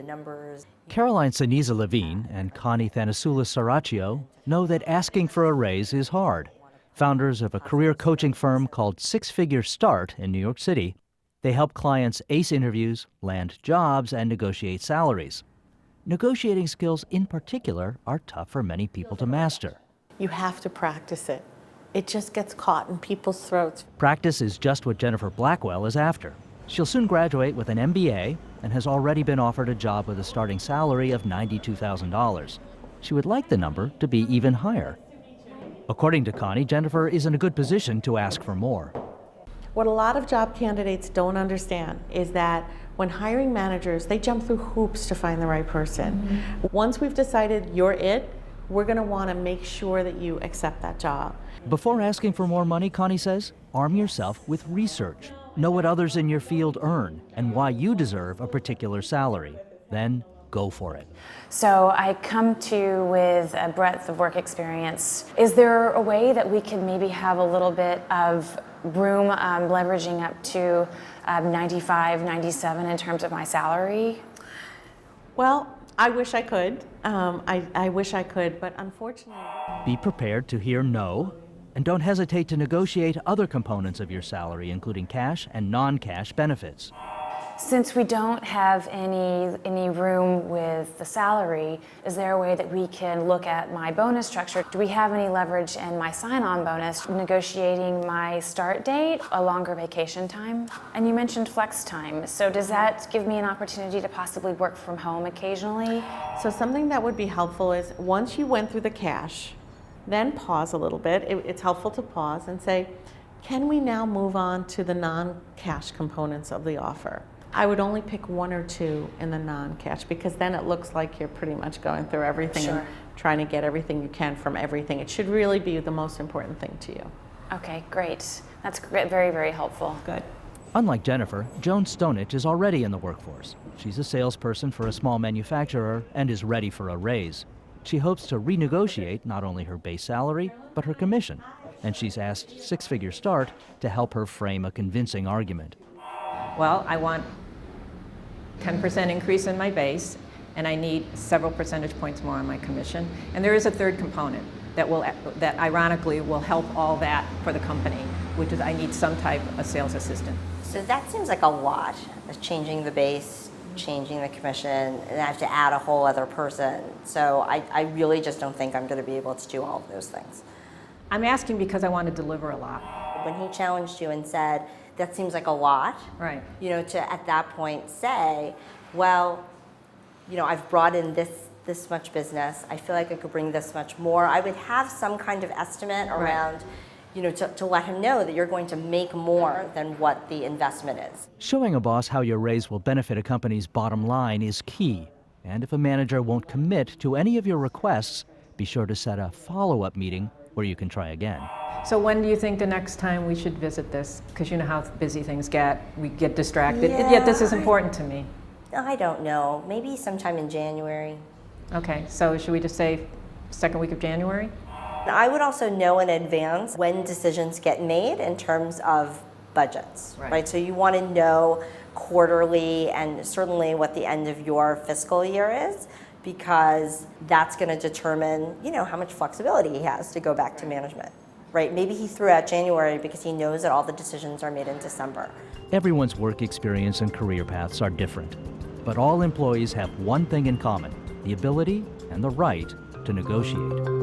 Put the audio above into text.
numbers. Caroline Ceniza-Levine and Connie Thanasoulis-Saraccio know that asking for a raise is hard. Founders of a career coaching firm called Six Figure Start in New York City, they help clients ace interviews, land jobs, and negotiate salaries. Negotiating skills in particular are tough for many people to master. You have to practice it. It just gets caught in people's throats. Practice is just what Jennifer Blackwell is after. She'll soon graduate with an MBA and has already been offered a job with a starting salary of $92,000. She would like the number to be even higher. According to Connie, Jennifer is in a good position to ask for more. What a lot of job candidates don't understand is that when hiring managers, they jump through hoops to find the right person. Once we've decided you're it, we're going to want to make sure that you accept that job. Before asking for more money, Connie says, arm yourself with research. Know what others in your field earn and why you deserve a particular salary. Then go for it. So I come to you with a breadth of work experience. Is there a way that we could maybe have a little bit of room leveraging up to 95, 97 in terms of my salary? Well, I wish I could. I wish I could, but unfortunately. Be prepared to hear no, and don't hesitate to negotiate other components of your salary, including cash and non-cash benefits. Since we don't have any room with the salary, is there a way that we can look at my bonus structure? Do we have any leverage in my sign-on bonus, negotiating my start date, a longer vacation time? And you mentioned flex time, so does that give me an opportunity to possibly work from home occasionally? So something that would be helpful is once you went through the cash, then pause a little bit. It's helpful to pause and say, can we now move on to the non-cash components of the offer? I would only pick one or two in the non-cash because then it looks like you're pretty much going through everything Sure. and trying to get everything you can from everything. It should really be the most important thing to you. Okay, great. That's great, very, very helpful. Good. Unlike Jennifer, Joan Stonich is already in the workforce. She's a salesperson for a small manufacturer and is ready for a raise. She hopes to renegotiate not only her base salary, but her commission. And she's asked Six Figure Start to help her frame a convincing argument. Well, I want 10% increase in my base, and I need several percentage points more on my commission. And there is a third component that ironically will help all that for the company, which is I need some type of sales assistant. So that seems like a lot, changing the base, changing the commission, and I have to add a whole other person. So I really just don't think I'm going to be able to do all of those things. I'm asking because I want to deliver a lot. When he challenged you and said, that seems like a lot, Right. you know, to at that point say, well, you know, I've brought in this much business, I feel like I could bring this much more. I would have some kind of estimate around, you know, to let him know that you're going to make more than what the investment is. Showing a boss how your raise will benefit a company's bottom line is key. And if a manager won't commit to any of your requests, be sure to set a follow-up meeting where you can try again. So when do you think the next time we should visit this? Because you know how busy things get. We get distracted. Yeah, Yet this is important to me. I don't know, maybe sometime in January. Okay, so should we just say second week of January? I would also know in advance when decisions get made in terms of budgets, right? So you want to know quarterly and certainly what the end of your fiscal year is, because that's going to determine, you know, how much flexibility he has to go back to management, right? Maybe he threw out January because he knows that all the decisions are made in December. Everyone's work experience and career paths are different, but all employees have one thing in common: the ability and the right to negotiate.